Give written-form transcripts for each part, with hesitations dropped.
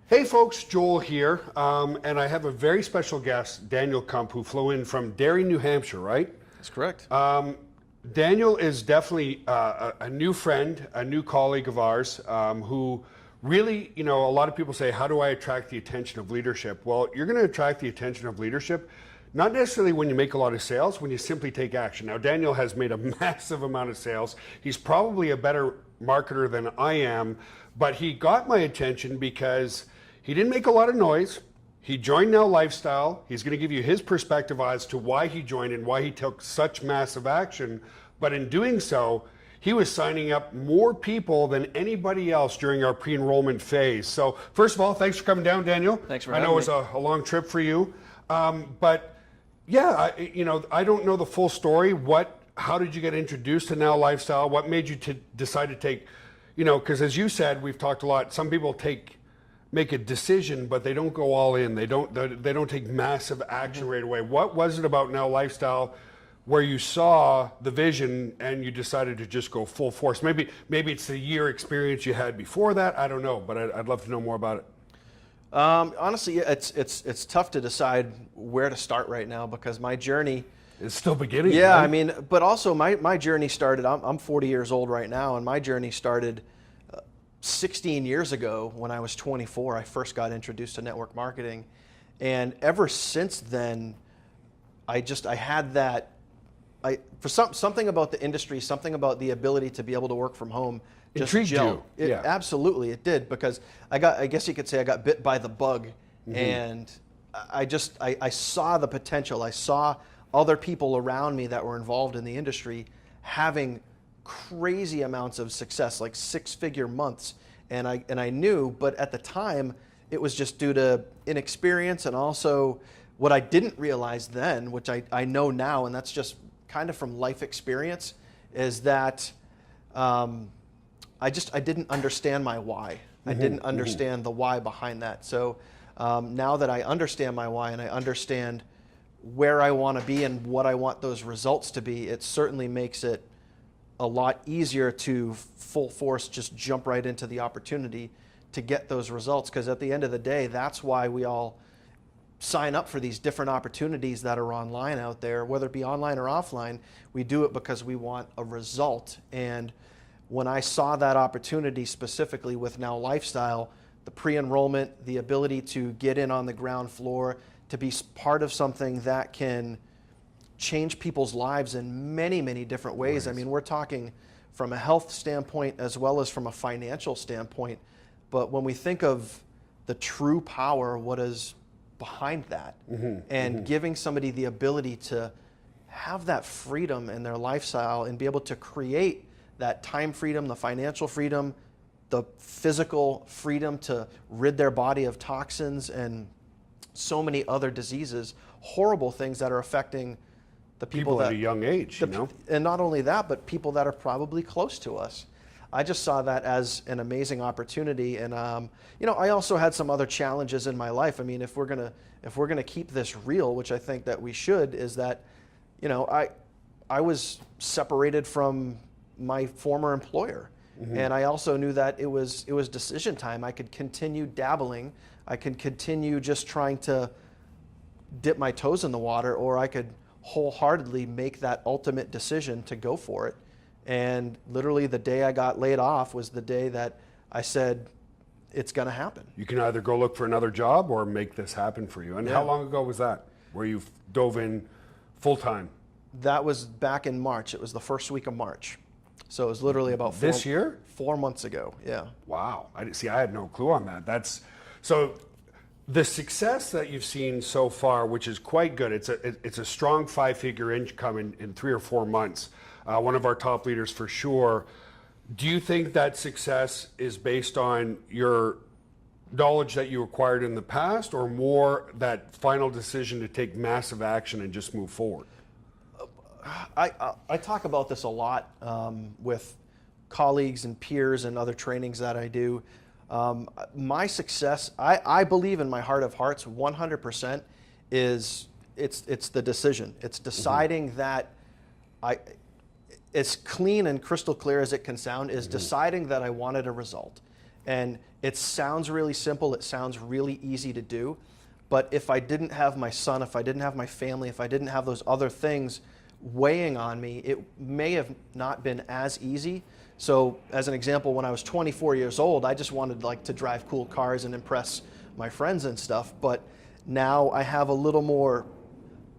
Hey folks, Joel here, and I have a very special guest, Daniel Kump, who flew in from Therien, New Hampshire, right? That's correct. Daniel is definitely a new friend, a new colleague of ours, who really, a lot of people say, how do I attract the attention of leadership? Well, you're going to attract the attention of leadership, not necessarily when you make a lot of sales, when you simply take action. Now, Daniel has made a massive amount of sales. He's probably a better marketer than I am, but he got my attention because he didn't make a lot of noise. He joined Now Lifestyle. He's going to give you his perspective as to why he joined and why he took such massive action. But in doing so, he was signing up more people than anybody else during our pre-enrollment phase. So first of all, thanks for coming down, Daniel. Thanks for having me. I know it was a long trip for you. But yeah, I don't know the full story. How did you get introduced to Now Lifestyle? What made you decide to take, because as you said, we've talked a lot, some people make a decision, but they don't go all in. They don't take massive action right away. What was it about Now Lifestyle where you saw the vision and you decided to just go full force? Maybe it's the year experience you had before that. I don't know, but I'd love to know more about it. Honestly, it's tough to decide where to start right now because my journey is still beginning. Yeah, right? I mean, but also my journey started. I'm 40 years old right now, and my journey started 16 years ago when I was 24. I first got introduced to network marketing, and ever since then, I had that. Something about the industry, something about the ability to be able to work from home just intrigued gelled. you. Yeah. Absolutely, it did, because I guess you could say I got bit by the bug, and I saw the potential. I saw other people around me that were involved in the industry having crazy amounts of success, like 6-figure months, and I knew, but at the time it was just due to inexperience, and also what I didn't realize then, which I know now, and that's just kind of from life experience, is that I didn't understand my why. I didn't understand the why behind that. So now that I understand my why and I understand where I want to be and what I want those results to be, it certainly makes it a lot easier to full force just jump right into the opportunity to get those results. Because at the end of the day, that's why we all sign up for these different opportunities that are online out there, whether it be online or offline. We do it because we want a result. And when I saw that opportunity specifically with Now Lifestyle, the pre-enrollment, the ability to get in on the ground floor, to be part of something that can change people's lives in many, many different ways. I mean, we're talking from a health standpoint as well as from a financial standpoint. But when we think of the true power, what is behind that, giving somebody the ability to have that freedom in their lifestyle and be able to create that time freedom, the financial freedom, the physical freedom to rid their body of toxins and so many other diseases, horrible things that are affecting the people at a young age, and not only that, but people that are probably close to us. I just saw that as an amazing opportunity, and I also had some other challenges in my life. I mean, if we're gonna keep this real, which I think that we should, is that, I was separated from my former employer, and I also knew that it was decision time. I could continue dabbling, I could continue just trying to dip my toes in the water, or I could wholeheartedly make that ultimate decision to go for it. And literally the day I got laid off was the day that I said, it's going to happen. You can either go look for another job or make this happen for you. And how long ago was that, where you dove in full time? That was back in March. It was the first week of March. So it was literally about this year? 4 months ago, yeah. Wow. I had no clue on that. So the success that you've seen so far, which is quite good, it's a strong 5-figure income in 3 or 4 months. One of our top leaders for sure. Do you think that success is based on your knowledge that you acquired in the past, or more that final decision to take massive action and just move forward? I talk about this a lot with colleagues and peers and other trainings that I do. My success, I believe in my heart of hearts, 100% is it's the decision. It's deciding that as clean and crystal clear as it can sound, is deciding that I wanted a result. And it sounds really simple, it sounds really easy to do, but if I didn't have my son, if I didn't have my family, if I didn't have those other things weighing on me, it may have not been as easy. So as an example, when I was 24 years old, I just wanted like to drive cool cars and impress my friends and stuff, but now I have a little more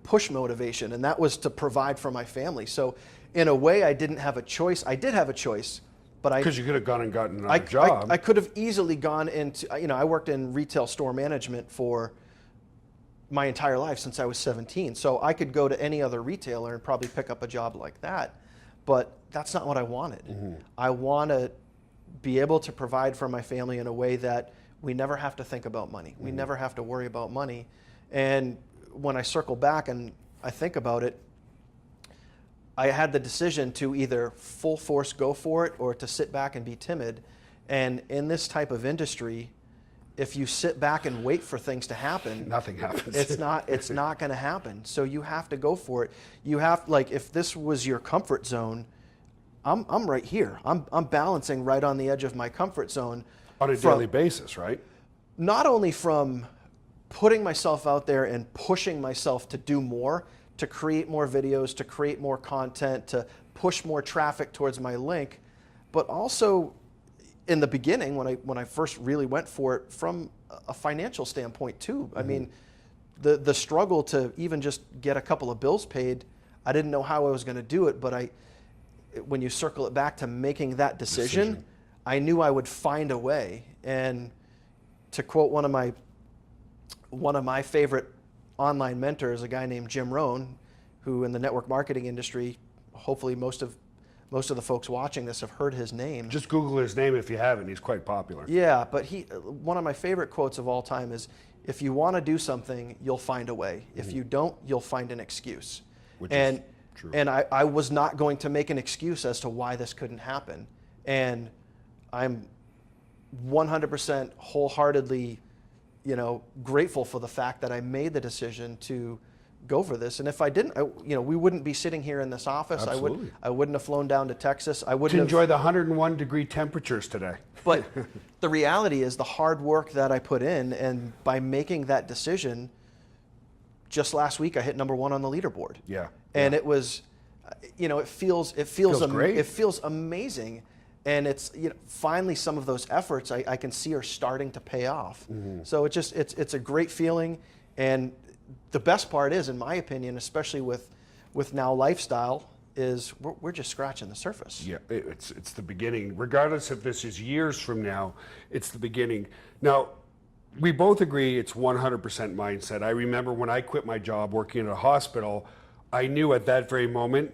push motivation, and that was to provide for my family. So in a way, I didn't have a choice. I did have a choice, but Because you could have gone and gotten another job. I could have easily gone into, I worked in retail store management for my entire life since I was 17. So I could go to any other retailer and probably pick up a job like that, but that's not what I wanted. I want to be able to provide for my family in a way that we never have to think about money. We never have to worry about money. And when I circle back and I think about it, I had the decision to either full force go for it or to sit back and be timid. And in this type of industry, if you sit back and wait for things to happen, nothing happens. It's not going to happen. So you have to go for it. You have, like, if this was your comfort zone, I'm right here. I'm balancing right on the edge of my comfort zone On a daily basis, right? Not only from putting myself out there and pushing myself to do more, to create more videos, to create more content, to push more traffic towards my link, but also in the beginning when I first really went for it from a financial standpoint too. I mean, the struggle to even just get a couple of bills paid, I didn't know how I was going to do it, but when you circle it back to making that decision, I knew I would find a way. And to quote one of my favorite online mentors, a guy named Jim Rohn, who in the network marketing industry, hopefully most of the folks watching this have heard his name. Just Google his name if you haven't. He's quite popular. Yeah, but one of my favorite quotes of all time is, if you want to do something, you'll find a way. If you don't, you'll find an excuse. Which is true. And I was not going to make an excuse as to why this couldn't happen. And I'm 100% wholeheartedly, grateful for the fact that I made the decision to go for this. And if I didn't, we wouldn't be sitting here in this office. Absolutely. I wouldn't have flown down to Texas. I wouldn't to enjoy the 101-degree temperatures today. But the reality is the hard work that I put in, and by making that decision, just last week I hit #1 on the leaderboard. Yeah. And it was, it feels great. It feels amazing. And it's finally some of those efforts I can see are starting to pay off. So it's a great feeling. And the best part is, in my opinion, especially with now lifestyle, is we're just scratching the surface. Yeah, it's the beginning. Regardless if this is years from now, it's the beginning. Now, we both agree it's 100% mindset. I remember when I quit my job working in a hospital, I knew at that very moment,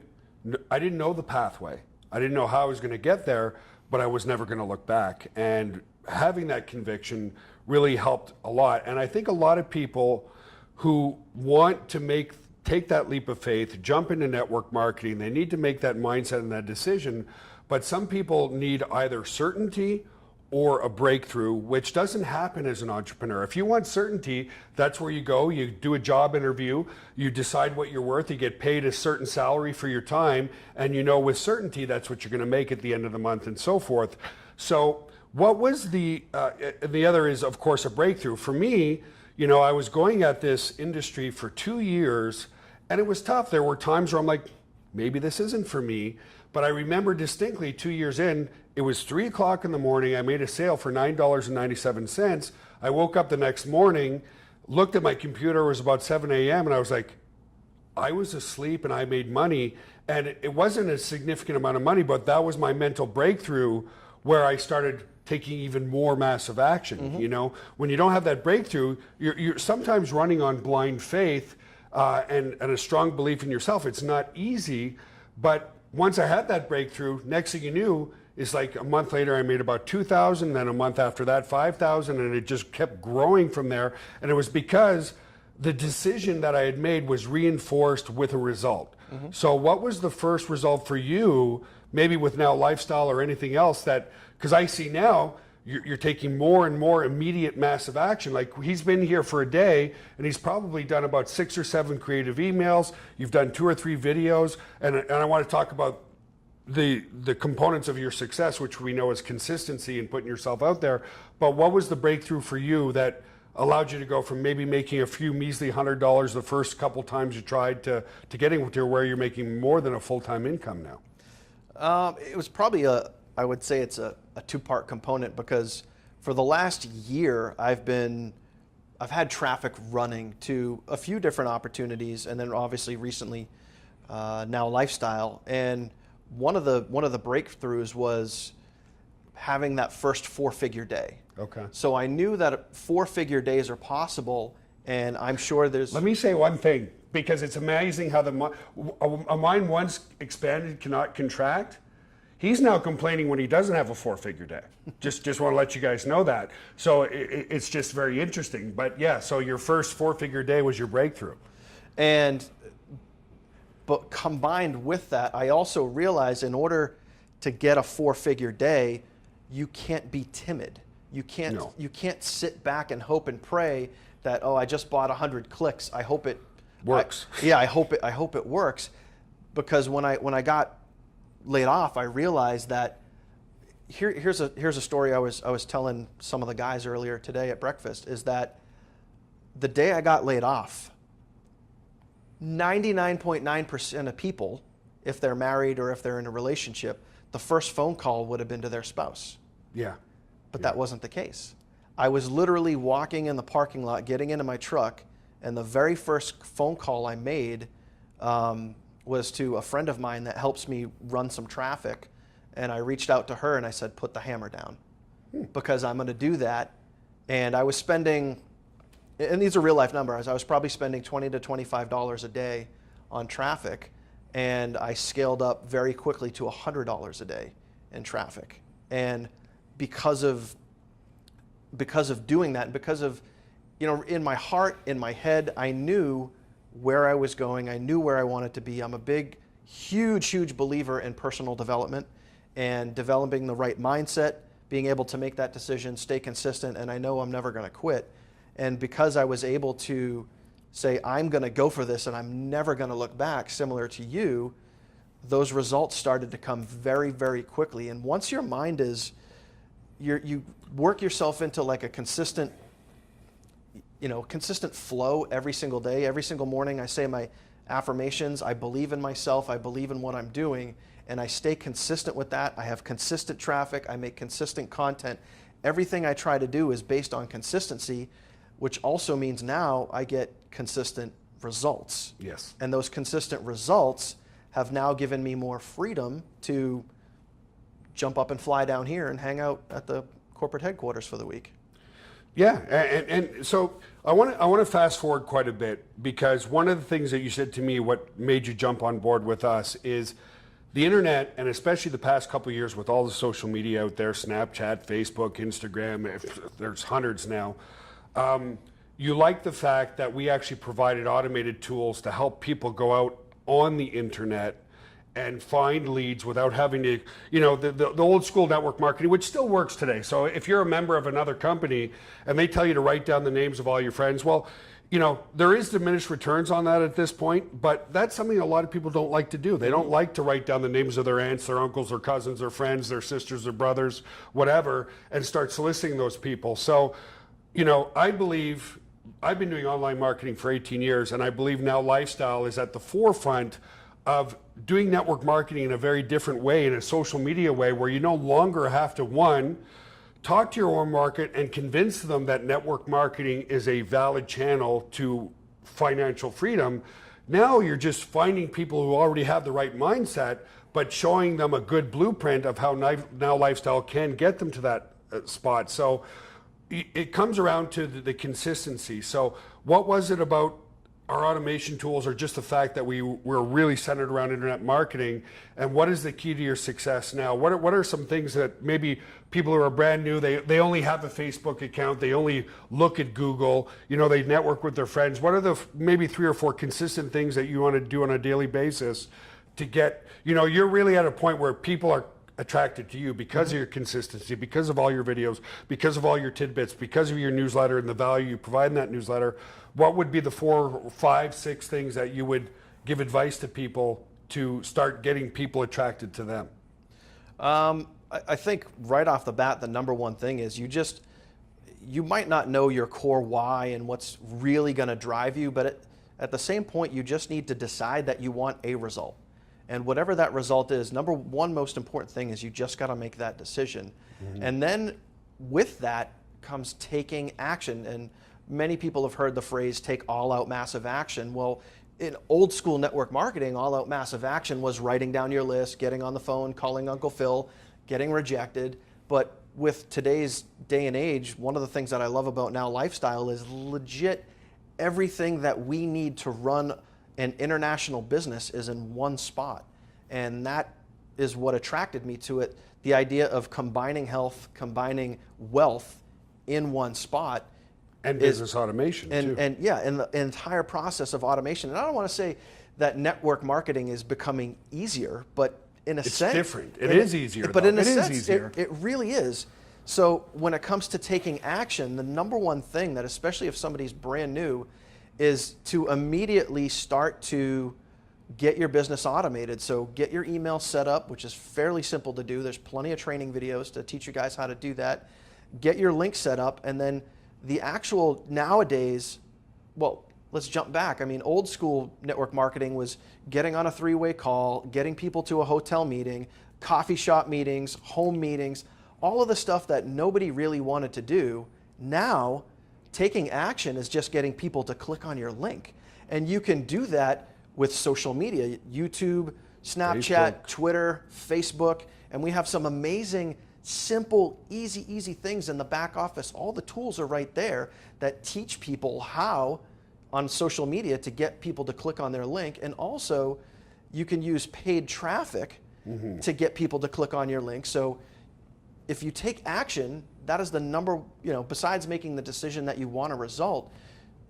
I didn't know the pathway. I didn't know how I was going to get there, but I was never going to look back. And having that conviction really helped a lot. And I think a lot of people who want to take that leap of faith, jump into network marketing, they need to make that mindset and that decision. But some people need either certainty or a breakthrough, which doesn't happen as an entrepreneur. If you want certainty, that's where you go. You do a job interview, you decide what you're worth, you get paid a certain salary for your time, and with certainty that's what you're going to make at the end of the month and so forth. So what was the other is, of course, a breakthrough. For me, I was going at this industry for 2 years, and it was tough. There were times where I'm like, maybe this isn't for me. But I remember distinctly 2 years in, it was 3 o'clock in the morning. I made a sale for $9.97. I woke up the next morning, looked at my computer, it was about 7 a.m. and I was like, I was asleep and I made money. And it wasn't a significant amount of money, but that was my mental breakthrough where I started taking even more massive action. When you don't have that breakthrough, you're sometimes running on blind faith and a strong belief in yourself. It's not easy, but once I had that breakthrough, next thing you knew, is like a month later I made about 2,000, then a month after that 5,000, and it just kept growing from there. And it was because the decision that I had made was reinforced with a result. So what was the first result for you, maybe with now lifestyle or anything else that, because I see now you're taking more and more immediate massive action. Like, he's been here for a day and he's probably done about 6 or 7 creative emails. You've done 2 or 3 videos, and I want to talk about the components of your success, which we know is consistency and putting yourself out there. But what was the breakthrough for you that allowed you to go from maybe making a few measly $100 the first couple times you tried to getting to where you're making more than a full-time income now? It was probably I would say it's a two-part component, because for the last year I've had traffic running to a few different opportunities, and then obviously recently now lifestyle. And one of the breakthroughs was having that first 4-figure day. Okay. So I knew that 4-figure days are possible, and I'm sure there's. Let me say one thing, because it's amazing how a mind once expanded cannot contract. He's now complaining when he doesn't have a 4-figure day. Just want to let you guys know that. So it's just very interesting. But yeah, so your first 4-figure day was your breakthrough. But combined with that, I also realized in order to get a 4-figure day, you can't be timid. You can't sit back and hope and pray that, oh, I just bought 100 clicks. I hope it works. I hope it works. Because when I got laid off, I realized that here's a story I was telling some of the guys earlier today at breakfast, is that the day I got laid off, 99.9% of people, if they're married or if they're in a relationship, the first phone call would have been to their spouse. Yeah. But that wasn't the case. I was literally walking in the parking lot, getting into my truck, and the very first phone call I made was to a friend of mine that helps me run some traffic. And I reached out to her and I said, put the hammer down, because I'm going to do that. And I was spending, and these are real life numbers, I was probably spending $20 to $25 a day on traffic. And I scaled up very quickly to $100 a day in traffic. And because of doing that, because of, in my heart, in my head, I knew where I was going. I knew where I wanted to be. I'm a big, huge believer in personal development and developing the right mindset, being able to make that decision, stay consistent, and I know I'm never going to quit. And because I was able to say, I'm going to go for this and I'm never going to look back, similar to you, those results started to come very, very quickly. And once your mind is, you work yourself into like a consistent flow every single day. Every single morning I say my affirmations. I believe in myself. I believe in what I'm doing. And I stay consistent with that. I have consistent traffic. I make consistent content. Everything I try to do is based on consistency, which also means now I get consistent results. Yes. And those consistent results have now given me more freedom to jump up and fly down here and hang out at the corporate headquarters for the week. Yeah, and so I want to fast forward quite a bit, because one of the things that you said to me, what made you jump on board with us, is the internet, and especially the past couple of years with all the social media out there, Snapchat, Facebook, Instagram, there's hundreds now. You like the fact that we actually provided automated tools to help people go out on the internet and find leads without having to, the old school network marketing, which still works today. So if you're a member of another company and they tell you to write down the names of all your friends, well, there is diminished returns on that at this point, but that's something a lot of people don't like to do. They don't like to write down the names of their aunts, their uncles, their cousins, their friends, their sisters, their brothers, whatever, and start soliciting those people. So, I believe, I've been doing online marketing for 18 years, and I believe now lifestyle is at the forefront of doing network marketing in a very different way, in a social media way, where you no longer have to, one, talk to your own market and convince them that network marketing is a valid channel to financial freedom. Now you're just finding people who already have the right mindset, but showing them a good blueprint of how now lifestyle can get them to that spot. So it comes around to the consistency. So what was it about our automation tools, or just the fact that we're really centered around internet marketing, and what is the key to your success now? What are some things that maybe people who are brand new, they only have a Facebook account, they only look at Google, they network with their friends. What are the maybe 3 or 4 consistent things that you want to do on a daily basis to get, you're really at a point where people are attracted to you because of your consistency, because of all your videos, because of all your tidbits, because of your newsletter and the value you provide in that newsletter? What would be the 4, 5, 6 things that you would give advice to people to start getting people attracted to them? I think right off the bat, the number one thing is you might not know your core why and what's really going to drive you, but at the same point, you just need to decide that you want a result. And whatever that result is, number one most important thing is you just got to make that decision. And then with that comes taking action. And many people have heard the phrase take all out massive action. Well, in old school network marketing, all out massive action was writing down your list, getting on the phone, calling Uncle Phil, getting rejected. But with today's day and age, one of the things that I love about Now Lifestyle is legit everything that we need to run an international business is in one spot. And that is what attracted me to it. The idea of combining health, combining wealth in one spot. And business automation too. And the entire process of automation. And I don't want to say that network marketing is becoming easier, but in a sense, it's different. It is easier. But in a sense, easier. It really is. So when it comes to taking action, the number one thing that, especially if somebody's brand new, is to immediately start to get your business automated. So get your email set up, which is fairly simple to do. There's plenty of training videos to teach you guys how to do that. Get your link set up, and then the actual nowadays, well, let's jump back. I mean, old school network marketing was getting on a three-way call, getting people to a hotel meeting, coffee shop meetings, home meetings, all of the stuff that nobody really wanted to do. Now, taking action is just getting people to click on your link. And you can do that with social media, YouTube, Snapchat, Facebook. Twitter, Facebook, and we have some amazing, simple, easy things in the back office. All the tools are right there that teach people how on social media to get people to click on their link. And also, you can use paid traffic to get people to click on your link. So if you take action, that is the number, besides making the decision that you want a result,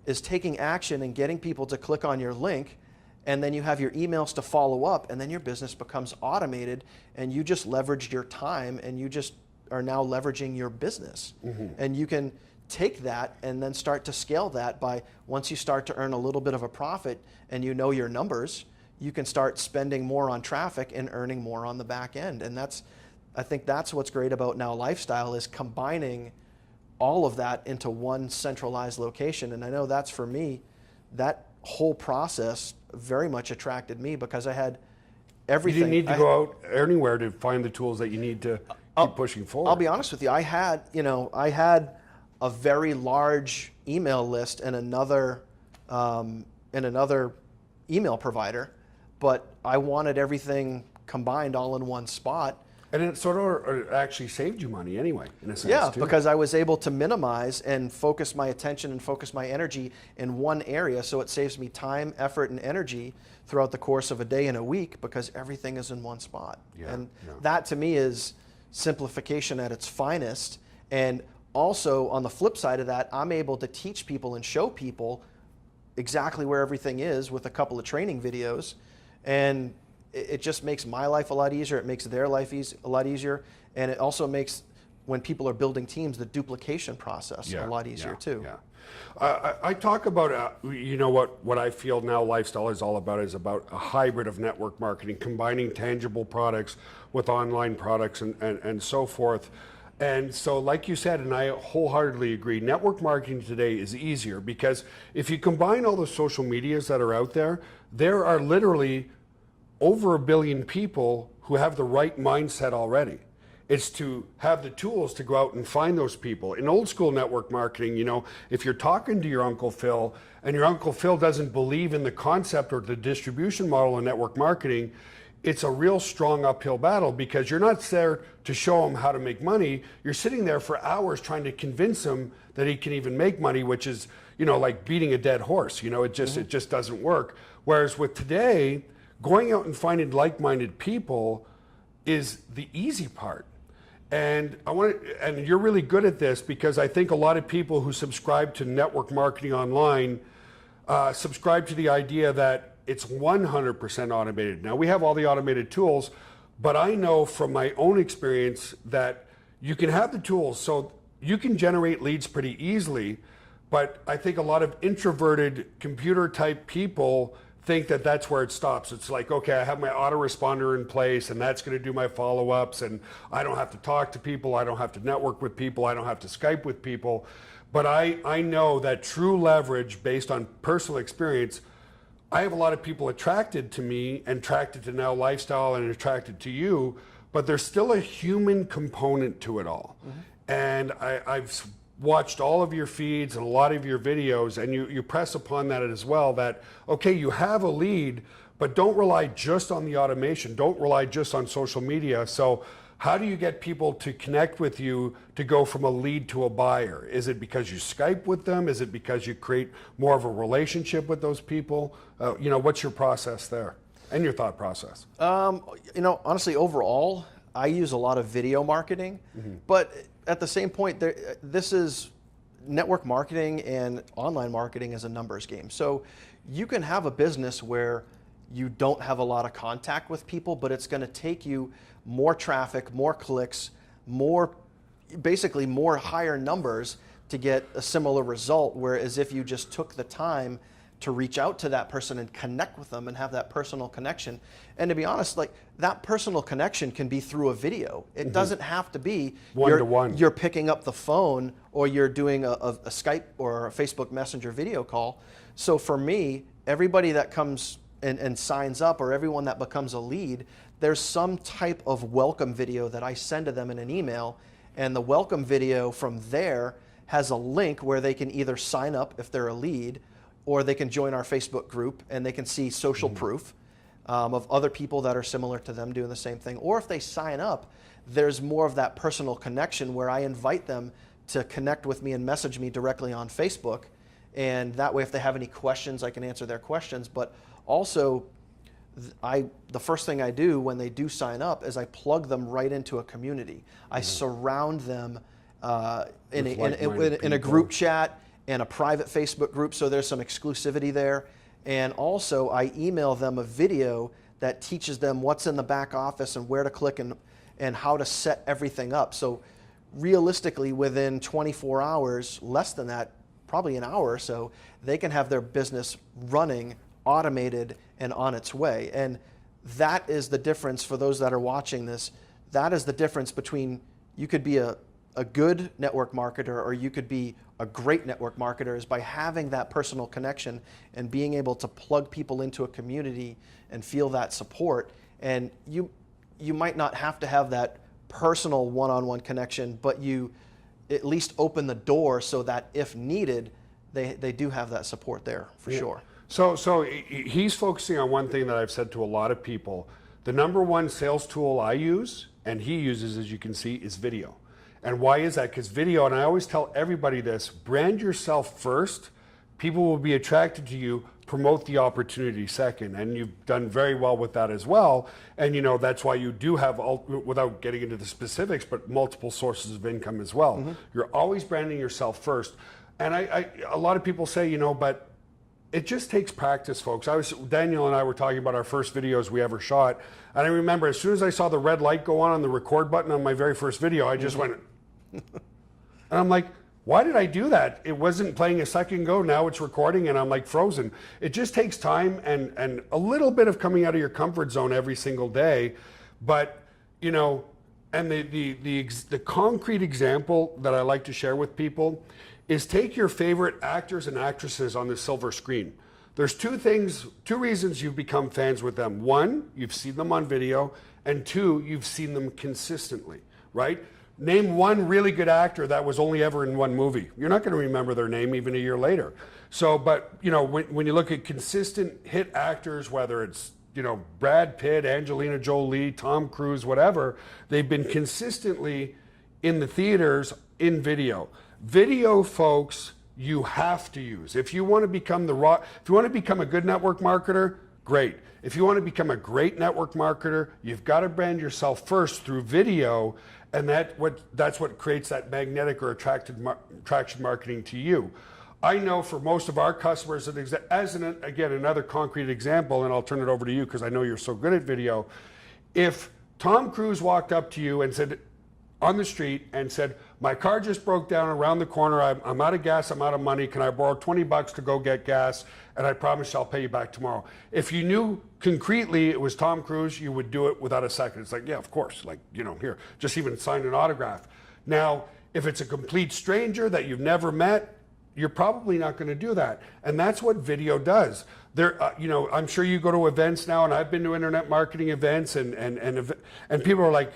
is taking action and getting people to click on your link. And then you have your emails to follow up, and then your business becomes automated, and you just leveraged your time, and you just are now leveraging your business. And you can take that and then start to scale that by, once you start to earn a little bit of a profit and you know your numbers, you can start spending more on traffic and earning more on the back end. And I think that's what's great about Now Lifestyle, is combining all of that into one centralized location. And I know that's, for me, that whole process very much attracted me because I had everything. You didn't need to go out anywhere to find the tools that you need to keep pushing forward. I'll be honest with you. I had a very large email list and another email provider, but I wanted everything combined all in one spot. And it sort of actually saved you money anyway, in a sense, Yeah, too. because I was able to minimize and focus my attention and focus my energy in one area, so it saves me time, effort, and energy throughout the course of a day and a week because everything is in one spot. That, to me, is simplification at its finest. And also, on the flip side of that, I'm able to teach people and show people exactly where everything is with a couple of training videos. And it just makes my life a lot easier. It makes their life a lot easier. And it also makes, when people are building teams, the duplication process a lot easier too. I talk about, what I feel Now Lifestyle is all about is about a hybrid of network marketing, combining tangible products with online products and so forth. And so, like you said, and I wholeheartedly agree, network marketing today is easier because if you combine all the social medias that are out there, there are literally over 1 billion people who have the right mindset already. It's to have the tools to go out and find those people. In old school network marketing, if you're talking to your Uncle Phil and your Uncle Phil doesn't believe in the concept or the distribution model of network marketing, it's a real strong uphill battle because you're not there to show him how to make money. You're sitting there for hours trying to convince him that he can even make money, which is, like beating a dead horse. It just doesn't work. Whereas with today, going out and finding like-minded people is the easy part. And and you're really good at this because I think a lot of people who subscribe to network marketing online subscribe to the idea that it's 100% automated. Now, we have all the automated tools, but I know from my own experience that you can have the tools so you can generate leads pretty easily, but I think a lot of introverted computer type people think that that's where it stops. It's like, okay, I have my autoresponder in place and that's going to do my follow-ups and I don't have to talk to people, I don't have to network with people, I don't have to Skype with people. But I know that true leverage based on personal experience, I have a lot of people attracted to me and attracted to Now Lifestyle and attracted to you, but there's still a human component to it all. And I've watched all of your feeds and a lot of your videos, and you press upon that as well, that, okay, you have a lead, but don't rely just on the automation. Don't rely just on social media. So how do you get people to connect with you to go from a lead to a buyer? Is it because you Skype with them? Is it because you create more of a relationship with those people? What's your process there and your thought process? Honestly, overall, I use a lot of video marketing, but at the same point, this is network marketing and online marketing is a numbers game. So you can have a business where you don't have a lot of contact with people, but it's going to take you more traffic, more clicks, basically more higher numbers to get a similar result. Whereas if you just took the time to reach out to that person and connect with them and have that personal connection. And to be honest, like that personal connection can be through a video. It doesn't have to be one-to-one. You're picking up the phone or you're doing a Skype or a Facebook Messenger video call. So for me, everybody that comes and signs up or everyone that becomes a lead, there's some type of welcome video that I send to them in an email. And the welcome video from there has a link where they can either sign up if they're a lead, or they can join our Facebook group and they can see social proof of other people that are similar to them doing the same thing. Or if they sign up, there's more of that personal connection where I invite them to connect with me and message me directly on Facebook. And that way, if they have any questions, I can answer their questions. But also, the first thing I do when they do sign up is I plug them right into a community. I surround them in a group chat and a private Facebook group, so there's some exclusivity there. And also, I email them a video that teaches them what's in the back office and where to click and how to set everything up. So realistically, within 24 hours, less than that, probably an hour or so, they can have their business running, automated, and on its way. And that is the difference for those that are watching this. That is the difference between you could be a good network marketer or you could be a great network marketer, is by having that personal connection and being able to plug people into a community and feel that support. And you might not have to have that personal one-on-one connection, but you at least open the door so that if needed, they do have that support there for sure. So he's focusing on one thing that I've said to a lot of people. The number one sales tool I use, and he uses, as you can see, is video. And why is that? Because video, and I always tell everybody this, brand yourself first, people will be attracted to you, promote the opportunity second. And you've done very well with that as well. And that's why you do have, without getting into the specifics, but multiple sources of income as well. You're always branding yourself first. And a lot of people say, but it just takes practice, folks. Daniel and I were talking about our first videos we ever shot. And I remember as soon as I saw the red light go on the record button on my very first video, I just went, and I'm like, why did I do that? It wasn't playing a second ago, now it's recording and I'm like frozen. It just takes time and a little bit of coming out of your comfort zone every single day. But, and the concrete example that I like to share with people is take your favorite actors and actresses on the silver screen. There's two reasons you've become fans with them. One, you've seen them on video, and two, you've seen them consistently, right? Name one really good actor that was only ever in one movie. You're not going to remember their name even a year later. So, but when you look at consistent hit actors, whether it's Brad Pitt, Angelina Jolie, Tom Cruise, whatever, they've been consistently in the theaters in video. Video, folks, you have to use. If you want to become a good network marketer, great. If you want to become a great network marketer, you've got to brand yourself first through video, and that's what creates that magnetic or attraction marketing to you. I know for most of our customers, again, another concrete example, and I'll turn it over to you because I know you're so good at video. If Tom Cruise walked up to you and said, on the street and said, my car just broke down around the corner, I'm out of gas, I'm out of money, can I borrow 20 bucks to go get gas, and I promise I'll pay you back tomorrow. If you knew concretely it was Tom Cruise, you would do it without a second. It's like, yeah, of course, like, you know, here, just even sign an autograph. Now, if it's a complete stranger that you've never met, you're probably not going to do that. And that's what video does. There, you know, I'm sure you go to events now, and I've been to internet marketing events, and people are like,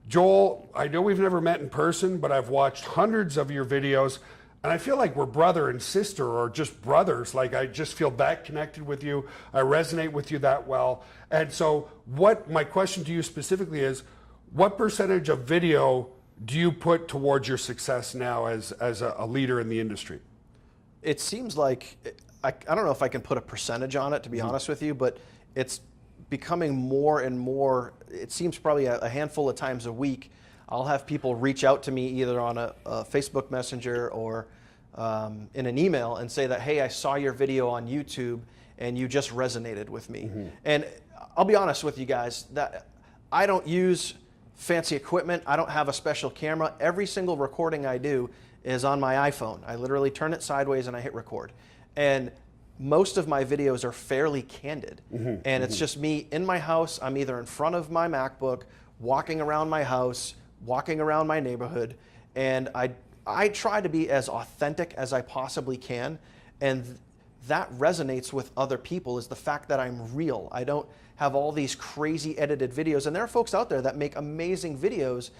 Joel, I know we've never met in person, but I've watched hundreds of your videos, and I feel like we're brother and sister, or just brothers. Like, I just feel that connected with you. I resonate with you that well. And so what my question to you specifically is, what percentage of video do you put towards your success now as a leader in the industry? It seems like, I don't know if I can put a percentage on it, to be honest with you, but it's becoming more and more. It seems probably a handful of times a week, I'll have people reach out to me either on a Facebook Messenger or in an email and say that, hey, I saw your video on YouTube and you just resonated with me. And I'll be honest with you guys, that I don't use fancy equipment. I don't have a special camera. Every single recording I do is on my iPhone. I literally turn it sideways and I hit record. And most of my videos are fairly candid. And it's just me in my house. I'm either in front of my MacBook, walking around my house, walking around my neighborhood, and I try to be as authentic as I possibly can. And that resonates with other people, is the fact that I'm real. I don't have all these crazy edited videos. And there are folks out there that make amazing videos,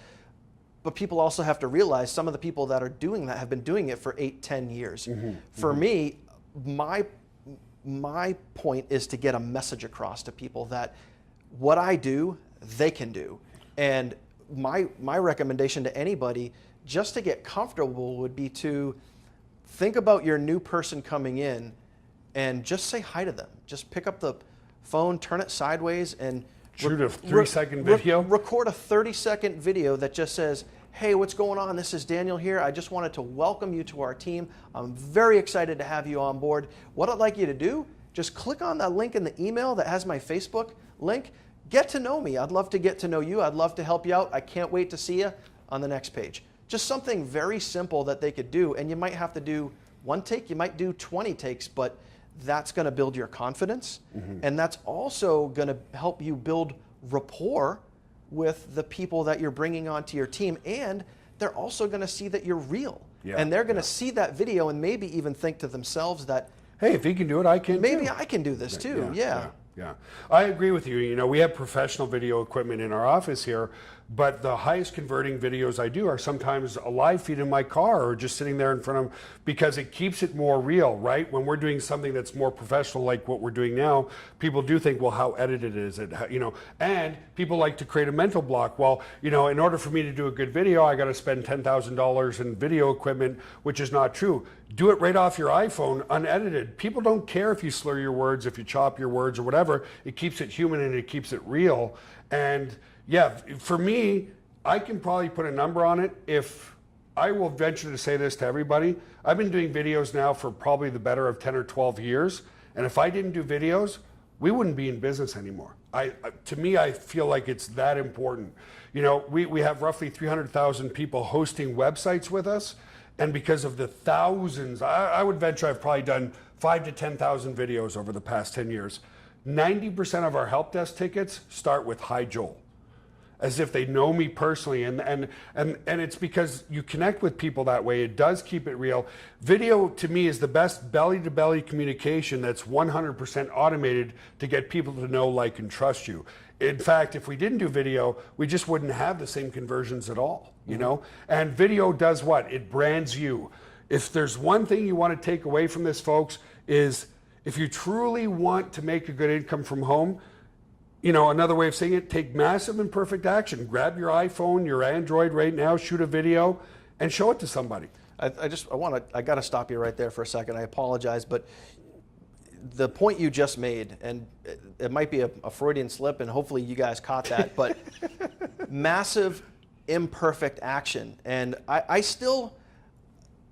but people also have to realize some of the people that are doing that have been doing it for 8-10 years. For me, my point is to get a message across to people that what I do, they can do. And my recommendation to anybody, just to get comfortable, would be to think about your new person coming in and just say hi to them. Just pick up the phone, turn it sideways, and shoot a 3-second video. Record a 30-second video that just says, hey, what's going on? This is Daniel here. I just wanted to welcome you to our team. I'm very excited to have you on board. What I'd like you to do, just click on that link in the email that has my Facebook link. Get to know me. I'd love to get to know you. I'd love to help you out. I can't wait to see you on the next page. Just something very simple that they could do. And you might have to do one take, you might do 20 takes, but that's going to build your confidence. And that's also going to help you build rapport with the people that you're bringing onto your team. And they're also going to see that you're real. And they're going to see that video and maybe even think to themselves that, hey, if he can do it, I can maybe too. I can do this too. Yeah. I agree with you. You know, we have professional video equipment in our office here, but the highest converting videos I do are sometimes a live feed in my car or just sitting there in front of, because it keeps it more real, right? When we're doing something that's more professional, like what we're doing now, people do think, well, how edited is it? You know, and people like to create a mental block. Well, you know, in order for me to do a good video, I got to spend $10,000 in video equipment, which is not true. Do it right off your iPhone, unedited. People don't care if you slur your words, if you chop your words or whatever. It keeps it human and it keeps it real. And yeah, for me, I can probably put a number on it. If I will venture to say this to everybody, I've been doing videos now for probably the better of 10 or 12 years. And if I didn't do videos, we wouldn't be in business anymore. To me, I feel like it's that important. You know, we have roughly 300,000 people hosting websites with us. And because of the thousands, I would venture I've probably done 5,000 to 10,000 videos over the past 10 years. 90% of our help desk tickets start with "Hi Joel," as if they know me personally, and it's because you connect with people that way. It does keep it real. Video to me is the best belly-to-belly communication that's 100% automated to get people to know, like, and trust you. In fact, if we didn't do video, we just wouldn't have the same conversions at all, you know? And video does what? It brands you. If there's one thing you want to take away from this, folks, is if you truly want to make a good income from home, you know, another way of saying it, take massive imperfect action. Grab your iPhone, your Android right now, shoot a video, and show it to somebody. I got to stop you right there for a second. I apologize, but the point you just made, and it might be a Freudian slip, and hopefully you guys caught that, but massive imperfect action. And I still,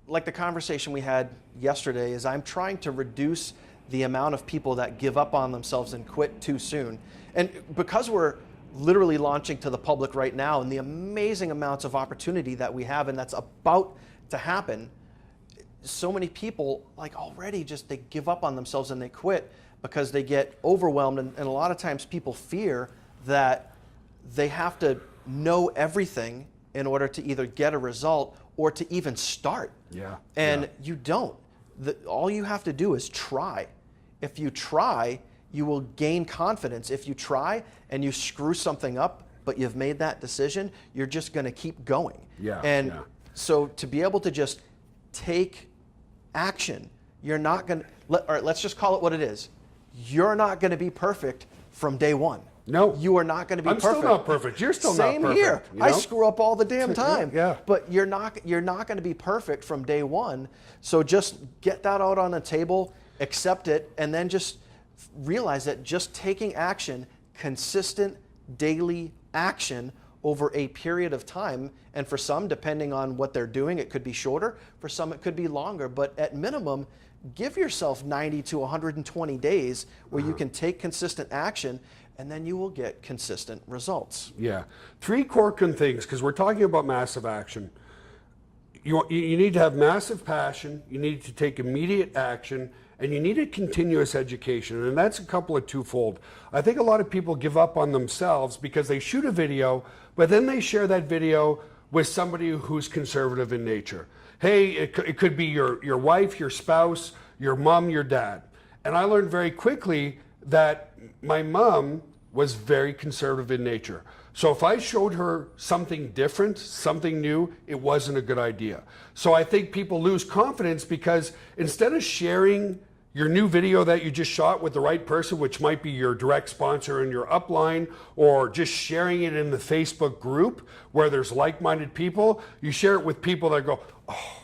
like the conversation we had yesterday, is I'm trying to reduce the amount of people that give up on themselves and quit too soon. And because we're literally launching to the public right now, and the amazing amounts of opportunity that we have and that's about to happen. So many people like already just they give up on themselves and they quit because they get overwhelmed, and a lot of times people fear that they have to know everything in order to either get a result or to even start. Yeah. And you don't. All you have to do is try. If you try, you will gain confidence. If you try and you screw something up, but you've made that decision, you're just going to keep going. Yeah. And so to be able to just take action, you're not going to, all right, let's just call it what it is. You're not going to be perfect from day one. No. You are not going to be perfect. I'm still not perfect. You're still not perfect. Same here. You know? I screw up all the damn time. Yeah. But you're not going to be perfect from day one. So just get that out on the table, accept it, and then just realize that just taking action, consistent daily action over a period of time, and for some, depending on what they're doing, it could be shorter. For some, it could be longer. But at minimum, give yourself 90 to 120 days where you can take consistent action, and then you will get consistent results. Yeah. 3 core things, because we're talking about massive action. You need to have massive passion, you need to take immediate action, and you need a continuous education. And that's a couple of twofold. I think a lot of people give up on themselves because they shoot a video, but then they share that video with somebody who's conservative in nature. Hey, it could be your wife, your spouse, your mom, your dad. And I learned very quickly that my mom was very conservative in nature. So if I showed her something different, something new, it wasn't a good idea. So I think people lose confidence because instead of sharing your new video that you just shot with the right person, which might be your direct sponsor in your upline, or just sharing it in the Facebook group where there's like-minded people, you share it with people that go, oh,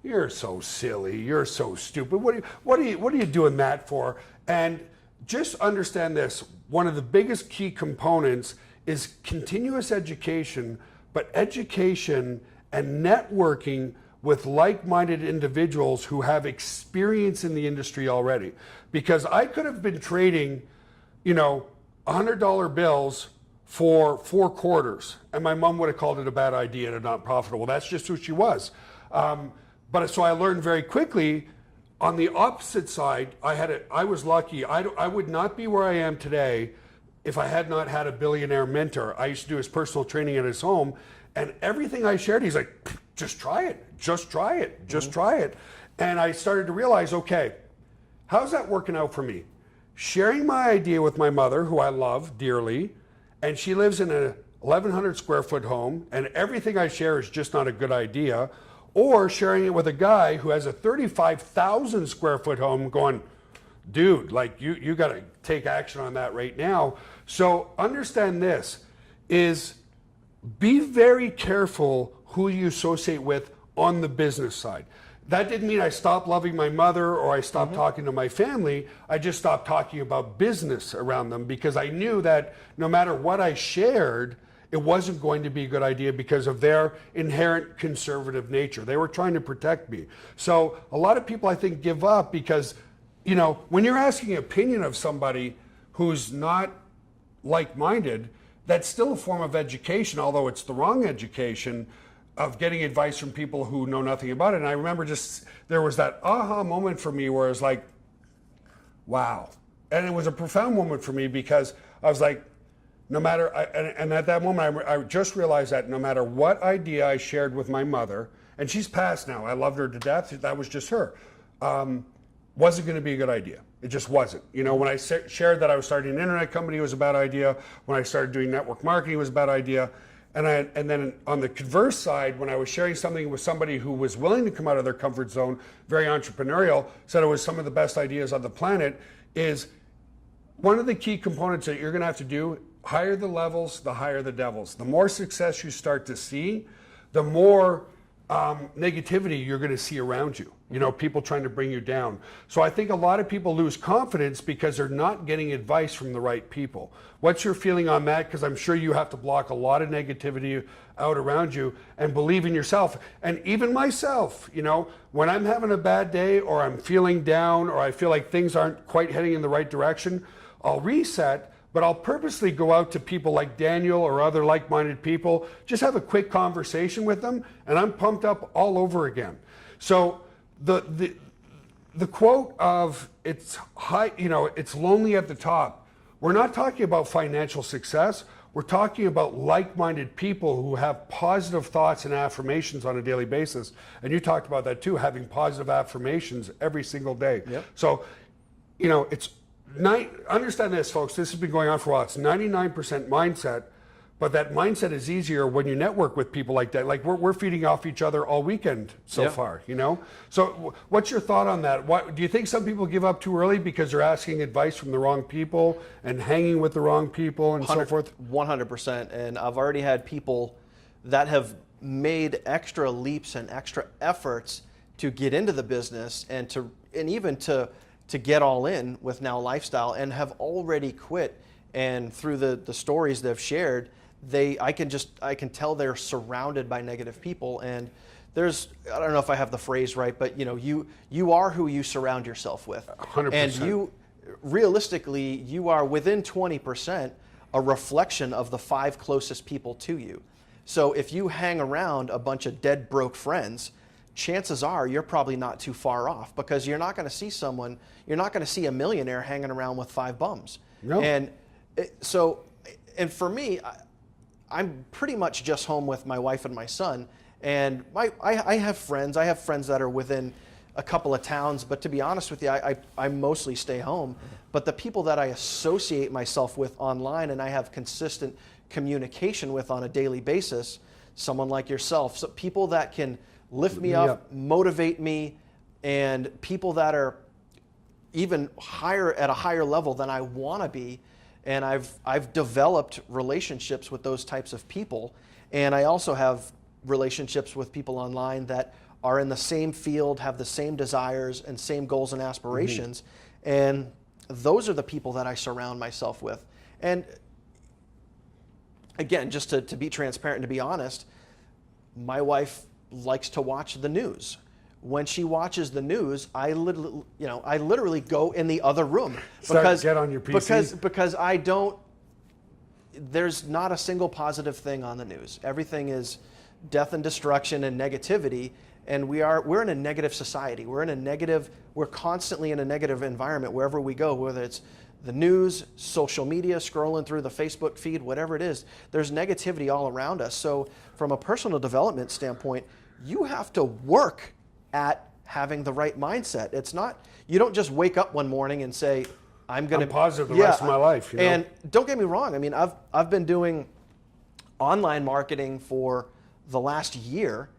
you're so silly, you're so stupid. What are you doing that for? And just understand this, one of the biggest key components is continuous education, but education and networking with like-minded individuals who have experience in the industry already. Because I could have been trading, $100 bills for 4 quarters, and my mom would have called it a bad idea and not profitable. That's just who she was. But so I learned very quickly. On the opposite side, I was lucky. I would not be where I am today if I had not had a billionaire mentor. I used to do his personal training at his home, and everything I shared, he's like, just try it, just try it, just try it. And I started to realize, okay, how's that working out for me? Sharing my idea with my mother, who I love dearly, and she lives in a 1,100 square foot home, and everything I share is just not a good idea, or sharing it with a guy who has a 35,000 square foot home going, dude, like you got to take action on that right now. So understand this is be very careful who you associate with on the business side. That didn't mean I stopped loving my mother or I stopped talking to my family. I just stopped talking about business around them because I knew that no matter what I shared, it wasn't going to be a good idea because of their inherent conservative nature. They were trying to protect me. So a lot of people, I think, give up because, when you're asking an opinion of somebody who's not like-minded, that's still a form of education, although it's the wrong education of getting advice from people who know nothing about it. And I remember there was that aha moment for me where it was like, wow. And it was a profound moment for me because I was like, no matter, and at that moment, I just realized that no matter what idea I shared with my mother, and she's passed now, I loved her to death, that was just her, wasn't going to be a good idea. It just wasn't. When I shared that I was starting an internet company, it was a bad idea. When I started doing network marketing, it was a bad idea. And then on the converse side, when I was sharing something with somebody who was willing to come out of their comfort zone, very entrepreneurial, said it was some of the best ideas on the planet, is one of the key components that you're going to have to do, higher the levels, the higher the devils. The more success you start to see, the more negativity you're going to see around you. People trying to bring you down. So I think a lot of people lose confidence because they're not getting advice from the right people. What's your feeling on that? Because I'm sure you have to block a lot of negativity out around you and believe in yourself. And even myself, when I'm having a bad day or I'm feeling down or I feel like things aren't quite heading in the right direction, I'll reset, but I'll purposely go out to people like Daniel or other like-minded people, just have a quick conversation with them, and I'm pumped up all over again. So the quote of it's high, it's lonely at the top. We're not talking about financial success. We're talking about like-minded people who have positive thoughts and affirmations on a daily basis. And you talked about that too, having positive affirmations every single day. Yep. So, understand this, folks. This has been going on for a while. It's 99% mindset, but that mindset is easier when you network with people like that. Like we're feeding off each other all weekend so far, So what's your thought on that? Do you think some people give up too early because they're asking advice from the wrong people and hanging with the wrong people and so forth? 100%. And I've already had people that have made extra leaps and extra efforts to get into the business and even to get all in with Now Lifestyle and have already quit. And through the stories they've shared, I can tell they're surrounded by negative people. And I don't know if I have the phrase right, but you are who you surround yourself with. 100%. And realistically, you are within 20% a reflection of the 5 closest people to you. So if you hang around a bunch of dead broke friends, chances are you're probably not too far off, because you're not going to see a millionaire hanging around with 5 bums. No. And for me, I'm pretty much just home with my wife and my son. And I have friends. I have friends that are within a couple of towns, but to be honest with you, I mostly stay home. But the people that I associate myself with online and I have consistent communication with on a daily basis, someone like yourself, so people that can lift me up, motivate me, and people that are even at a higher level than I want to be. And I've developed relationships with those types of people. And I also have relationships with people online that are in the same field, have the same desires and same goals and aspirations. And those are the people that I surround myself with. And again, just to be transparent and to be honest, my wife likes to watch the news. When she watches the news, I literally go in the other room Get on your PC. because there's not a single positive thing on the news. Everything is death and destruction and negativity, and we're in a negative society. We're constantly in a negative environment wherever we go, whether it's the news, social media, scrolling through the Facebook feed, whatever it is. There's negativity all around us. So from a personal development standpoint, you have to work at having the right mindset. It's not, you don't just wake up one morning and say, I'm positive the rest of my life. And don't get me wrong. I mean, I've been doing online marketing for the last year,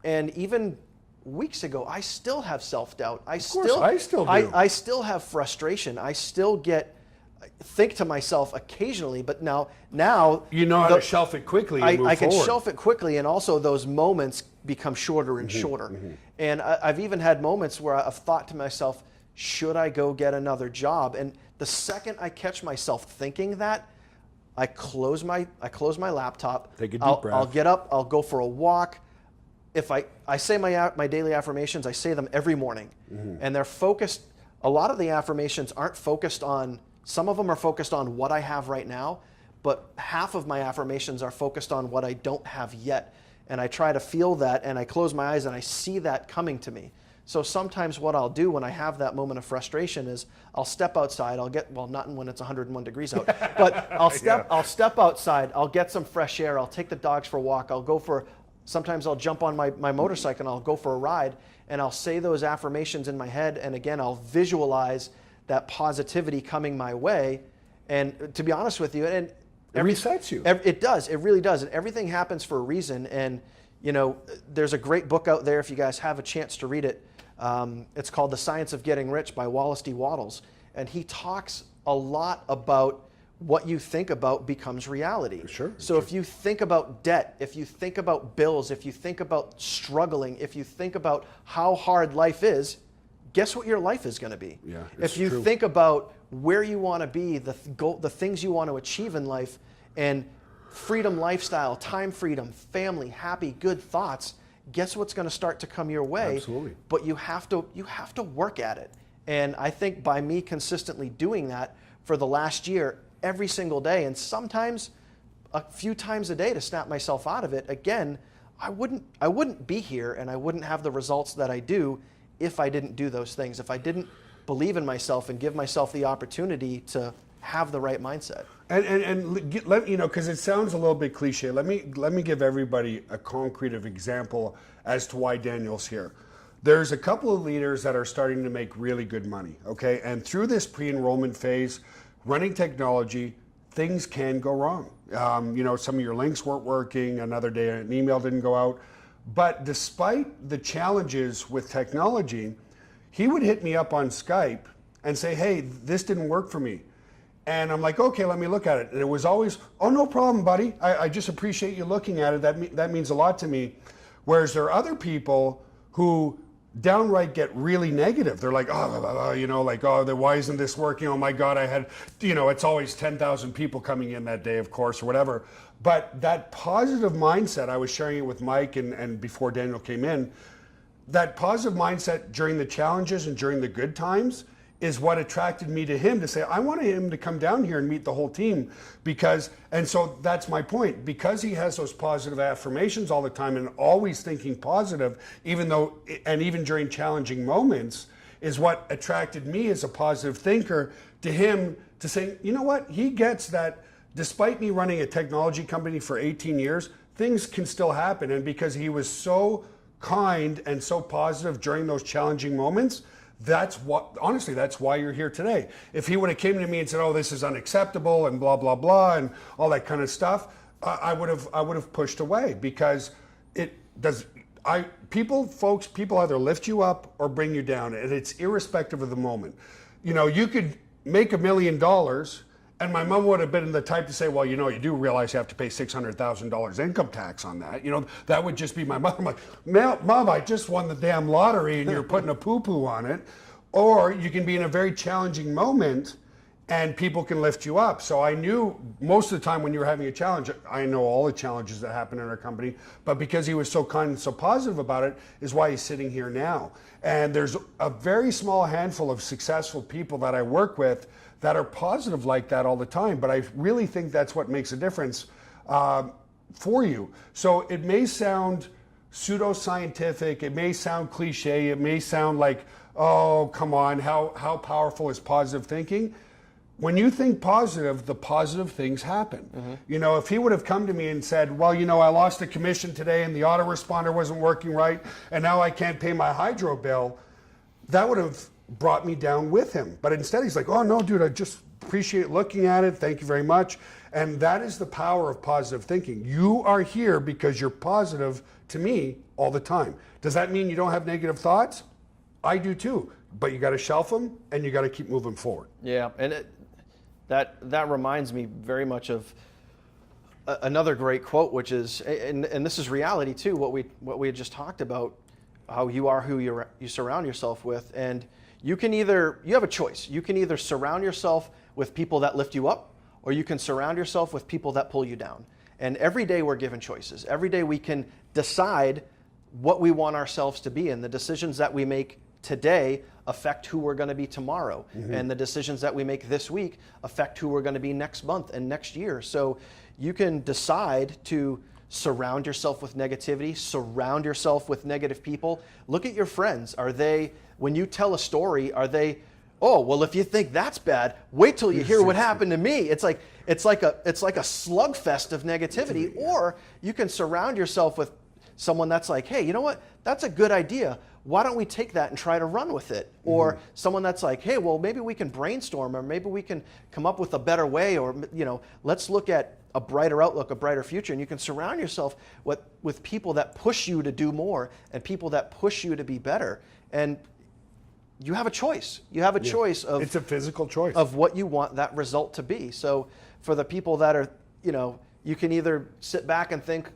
and even weeks ago, I still have self-doubt. I still do. I still have frustration. I still think to myself occasionally, but now you know how to shelf it quickly and move I can forward. shelf it quickly, and also those moments become shorter and shorter. And I've even had moments where I've thought to myself, should I go get another job? And the second I catch myself thinking that, I close my laptop. Take a deep breath. I'll get up. I'll go for a walk. If I say my daily affirmations, I say them every morning, and they're focused. A lot of the affirmations aren't focused on. Some of them are focused on what I have right now, but half of my affirmations are focused on what I don't have yet. And I try to feel that, and I close my eyes and I see that coming to me. So sometimes what I'll do when I have that moment of frustration is I'll step outside. Not when it's 101 degrees out, but I'll step outside. I'll get some fresh air. I'll take the dogs for a walk. Sometimes I'll jump on my motorcycle and I'll go for a ride, and I'll say those affirmations in my head. And again, I'll visualize that positivity coming my way. And to be honest with you, and it resets you. It does. It really does. And everything happens for a reason. And, there's a great book out there if you guys have a chance to read it. It's called The Science of Getting Rich by Wallace D. Wattles. And he talks a lot about what you think about becomes reality. Sure. So if you think about debt, if you think about bills, if you think about struggling, if you think about how hard life is, guess what your life is going to be? Yeah, if you think about where you want to be, the things you want to achieve in life, and freedom lifestyle, time freedom, family, happy, good thoughts, guess what's going to start to come your way? Absolutely. But you have to work at it. And I think by me consistently doing that for the last year, every single day, and sometimes a few times a day to snap myself out of it. Again, I wouldn't be here, and I wouldn't have the results that I do if I didn't do those things, if I didn't believe in myself and give myself the opportunity to have the right mindset. And let you know, because it sounds a little bit cliche. Let me give everybody a concrete example as to why Daniel's here. There's a couple of leaders that are starting to make really good money, okay? And through this pre-enrollment phase, running technology, things can go wrong. Some of your links weren't working. Another day, an email didn't go out. But despite the challenges with technology, he would hit me up on Skype and say, hey, this didn't work for me. And I'm like, okay, let me look at it. And it was always, oh, no problem, buddy. I just appreciate you looking at it. That means a lot to me. Whereas there are other people who downright get really negative. They're like, why isn't this working? Oh my God, I had, it's always 10,000 people coming in that day, of course, or whatever. But that positive mindset, I was sharing it with Mike and before Daniel came in, that positive mindset during the challenges and during the good times is what attracted me to him to say, I wanted him to come down here and meet the whole team and so that's my point. Because he has those positive affirmations all the time and always thinking positive, even during challenging moments, is what attracted me as a positive thinker to him to say, you know what, he gets that despite me running a technology company for 18 years, things can still happen. And because he was so kind and so positive during those challenging moments, that's why you're here today. If he would have came to me and said, oh, this is unacceptable and blah, blah, blah, and all that kind of stuff, I would have pushed away, because people either lift you up or bring you down, and it's irrespective of the moment. You could make $1 million, and my mom would have been the type to say, well, you do realize you have to pay $600,000 income tax on that. That would just be my mother. I'm like, Mom, I just won the damn lottery and you're putting a poo-poo on it. Or you can be in a very challenging moment and people can lift you up. So I knew most of the time when you were having a challenge, I know all the challenges that happen in our company, but because he was so kind and so positive about it is why he's sitting here now. And there's a very small handful of successful people that I work with that are positive like that all the time, but I really think that's what makes a difference for you. So it may sound pseudoscientific, it may sound cliche, it may sound like, oh, come on, how powerful is positive thinking? When you think positive, the positive things happen. Mm-hmm. If he would have come to me and said, well, I lost a commission today and the autoresponder wasn't working right, and now I can't pay my hydro bill, that would have brought me down with him. But instead he's like, oh no, dude, I just appreciate looking at it. Thank you very much. And that is the power of positive thinking. You are here because you're positive to me all the time. Does that mean you don't have negative thoughts? I do too, but you got to shelf them and you got to keep moving forward. Yeah, and that reminds me very much of another great quote, which is, and this is reality too, what we had just talked about, how you are who you surround yourself with. And you have a choice. You can either surround yourself with people that lift you up, or you can surround yourself with people that pull you down. And every day we're given choices. Every day we can decide what we want ourselves to be, and the decisions that we make today affect who we're going to be tomorrow. Mm-hmm. And the decisions that we make this week affect who we're going to be next month and next year. So you can decide to surround yourself with negativity, surround yourself with negative people. Look at your friends. When you tell a story, are they, oh, well, if you think that's bad, wait till you hear what happened to me. It's like a slugfest of negativity. Yeah. Or you can surround yourself with someone that's like, hey, you know what? That's a good idea. Why don't we take that and try to run with it? Mm-hmm. Or someone that's like, hey, well, maybe we can brainstorm, or maybe we can come up with a better way, or let's look at a brighter outlook, a brighter future. And you can surround yourself with people that push you to do more and people that push you to be better. And you have a choice. You have a choice of, it's a physical choice of what you want that result to be. So for the people that are, you can either sit back and think,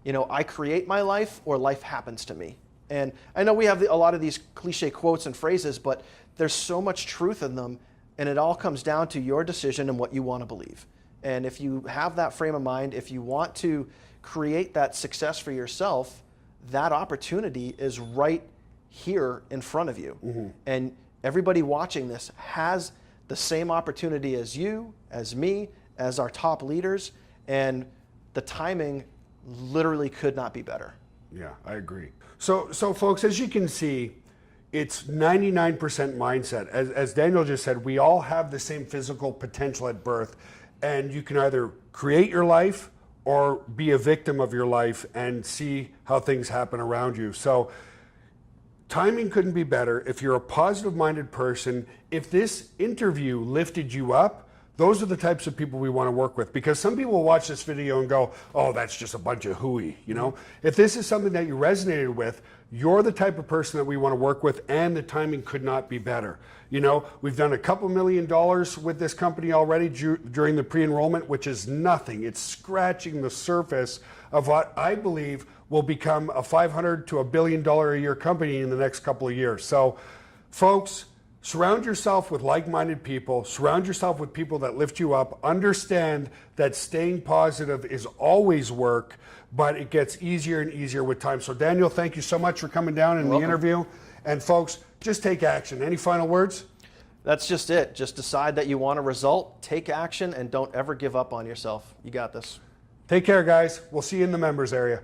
I create my life, or life happens to me. And I know we have a lot of these cliche quotes and phrases, but there's so much truth in them, and it all comes down to your decision and what you want to believe. And if you have that frame of mind, if you want to create that success for yourself, that opportunity is right here in front of you. Mm-hmm. And everybody watching this has the same opportunity as you, as me, as our top leaders, and the timing literally could not be better. Yeah, I agree. So folks, as you can see, it's 99% mindset. As Daniel just said, we all have the same physical potential at birth, and you can either create your life or be a victim of your life and see how things happen around you. So timing couldn't be better. If you're a positive-minded person, if this interview lifted you up, those are the types of people we want to work with, because some people will watch this video and go, oh, that's just a bunch of hooey, you know? If this is something that you resonated with, you're the type of person that we want to work with, and the timing could not be better. You know, we've done a couple $1 million with this company already during the pre-enrollment, which is nothing. It's scratching the surface of what I believe will become a $500 to $1 billion a year company in the next couple of years. So, folks, surround yourself with like-minded people. Surround yourself with people that lift you up. Understand that staying positive is always work, but it gets easier and easier with time. So Daniel, thank you so much for coming down in the interview. And folks, just take action. Any final words? That's just it. Just decide that you want a result, take action, and don't ever give up on yourself. You got this. Take care, guys. We'll see you in the members area.